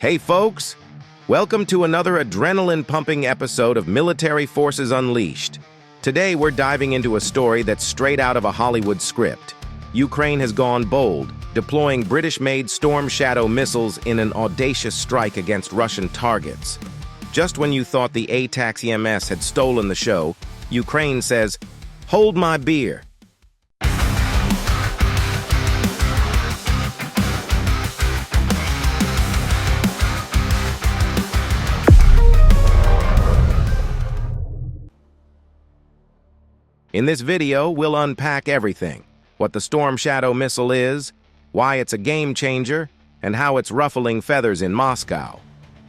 Hey folks, welcome to another adrenaline-pumping episode of Military Forces Unleashed. Today we're diving into a story that's straight out of a Hollywood script. Ukraine has gone bold, deploying British-made stormshadow missiles in an audacious strike against Russian targets. Just when you thought the ATACMS had stolen the show, Ukraine says, "Hold my beer." In this video, we'll unpack everything: what the stormshadow missile is, why it's a game changer, and how it's ruffling feathers in Moscow.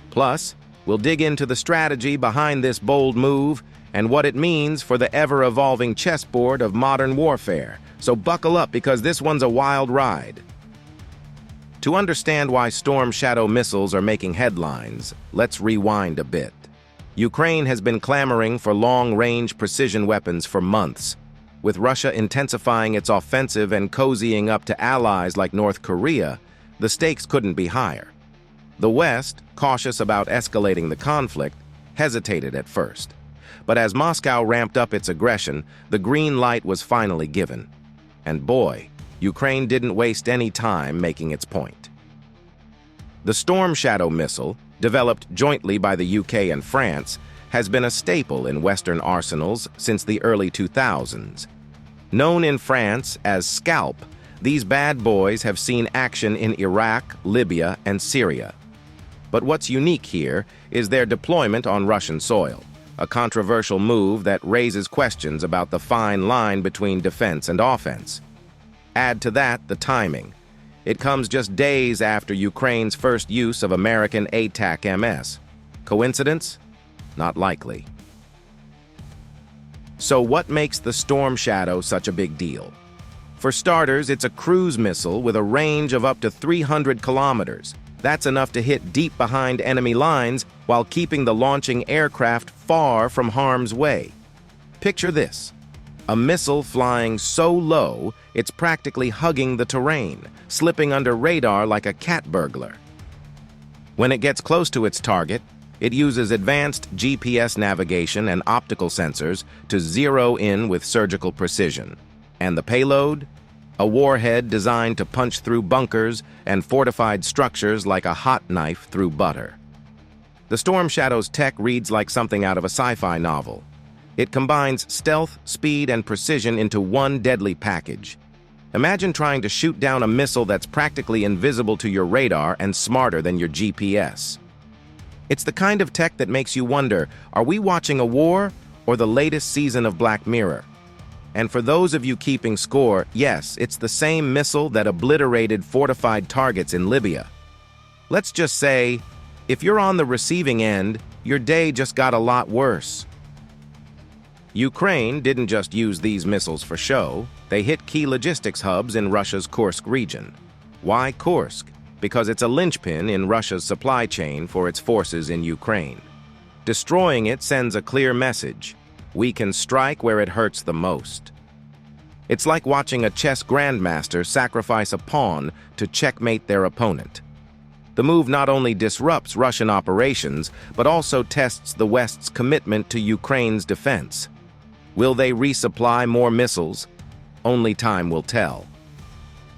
Plus, we'll dig into the strategy behind this bold move and what it means for the ever-evolving chessboard of modern warfare. So buckle up, because this one's a wild ride. To understand why stormshadow missiles are making headlines, let's rewind a bit. Ukraine has been clamoring for long-range precision weapons for months, with Russia intensifying its offensive and cozying up to allies like North Korea. The stakes couldn't be higher. The West, cautious about escalating the conflict, hesitated at first. But as Moscow ramped up its aggression, the green light was finally given. And boy, Ukraine didn't waste any time making its point. The stormshadow missile, developed jointly by the UK and France, has been a staple in Western arsenals since the early 2000s. Known in France as Scalp, these bad boys have seen action in Iraq, Libya, and Syria. But what's unique here is their deployment on Russian soil, a controversial move that raises questions about the fine line between defense and offense. Add to that the timing. It comes just days after Ukraine's first use of American ATACMS. Coincidence? Not likely. So what makes the stormshadow such a big deal? For starters, it's a cruise missile with a range of up to 300 kilometers. That's enough to hit deep behind enemy lines while keeping the launching aircraft far from harm's way. Picture this: a missile flying so low, it's practically hugging the terrain, slipping under radar like a cat burglar. When it gets close to its target, it uses advanced GPS navigation and optical sensors to zero in with surgical precision. And the payload? A warhead designed to punch through bunkers and fortified structures like a hot knife through butter. The Stormshadow's tech reads like something out of a sci-fi novel. It combines stealth, speed, and precision into one deadly package. Imagine trying to shoot down a missile that's practically invisible to your radar and smarter than your GPS. It's the kind of tech that makes you wonder, are we watching a war or the latest season of Black Mirror? And for those of you keeping score, yes, it's the same missile that obliterated fortified targets in Libya. Let's just say, if you're on the receiving end, your day just got a lot worse. Ukraine didn't just use these missiles for show. They hit key logistics hubs in Russia's Kursk region. Why Kursk? Because it's a linchpin in Russia's supply chain for its forces in Ukraine. Destroying it sends a clear message: we can strike where it hurts the most. It's like watching a chess grandmaster sacrifice a pawn to checkmate their opponent. The move not only disrupts Russian operations, but also tests the West's commitment to Ukraine's defense. Will they resupply more missiles? Only time will tell.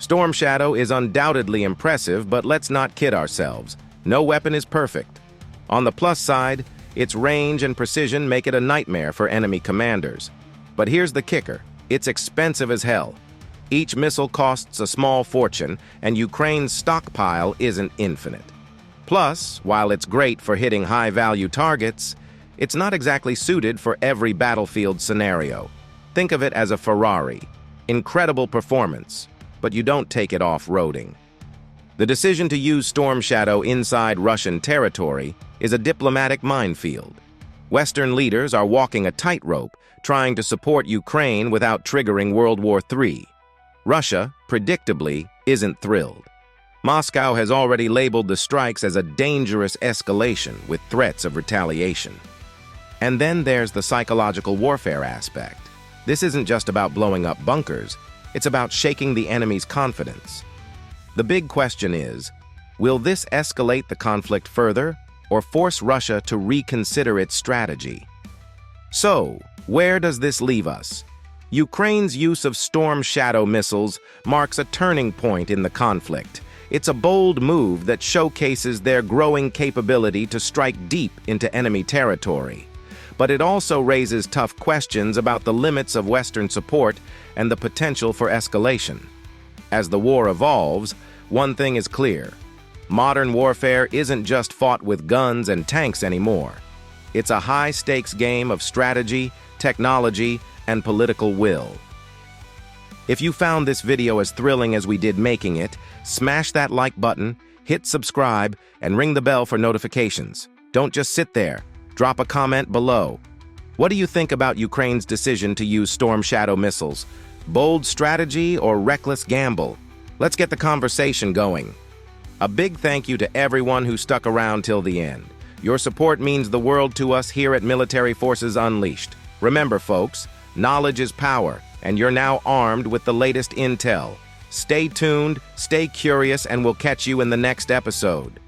Stormshadow is undoubtedly impressive, but let's not kid ourselves. No weapon is perfect. On the plus side, its range and precision make it a nightmare for enemy commanders. But here's the kicker: it's expensive as hell. Each missile costs a small fortune, and Ukraine's stockpile isn't infinite. Plus, while it's great for hitting high-value targets, it's not exactly suited for every battlefield scenario. Think of it as a Ferrari. Incredible performance, but you don't take it off-roading. The decision to use Stormshadow inside Russian territory is a diplomatic minefield. Western leaders are walking a tightrope, trying to support Ukraine without triggering World War III. Russia, predictably, isn't thrilled. Moscow has already labeled the strikes as a dangerous escalation with threats of retaliation. And then there's the psychological warfare aspect. This isn't just about blowing up bunkers, it's about shaking the enemy's confidence. The big question is, Will this escalate the conflict further or force Russia to reconsider its strategy? So, where does this leave us? Ukraine's use of stormshadow missiles marks a turning point in the conflict. It's a bold move that showcases their growing capability to strike deep into enemy territory. But it also raises tough questions about the limits of Western support and the potential for escalation. As the war evolves, one thing is clear. Modern warfare isn't just fought with guns and tanks anymore. It's a high-stakes game of strategy, technology, and political will. If you found this video as thrilling as we did making it, smash that like button, hit subscribe, and ring the bell for notifications. Don't just sit there. Drop a comment below. What do you think about Ukraine's decision to use Storm Shadow missiles? Bold strategy or reckless gamble? Let's get the conversation going. A big thank you to everyone who stuck around till the end. Your support means the world to us here at Military Forces Unleashed. Remember, folks, knowledge is power, and you're now armed with the latest intel. Stay tuned, stay curious, and we'll catch you in the next episode.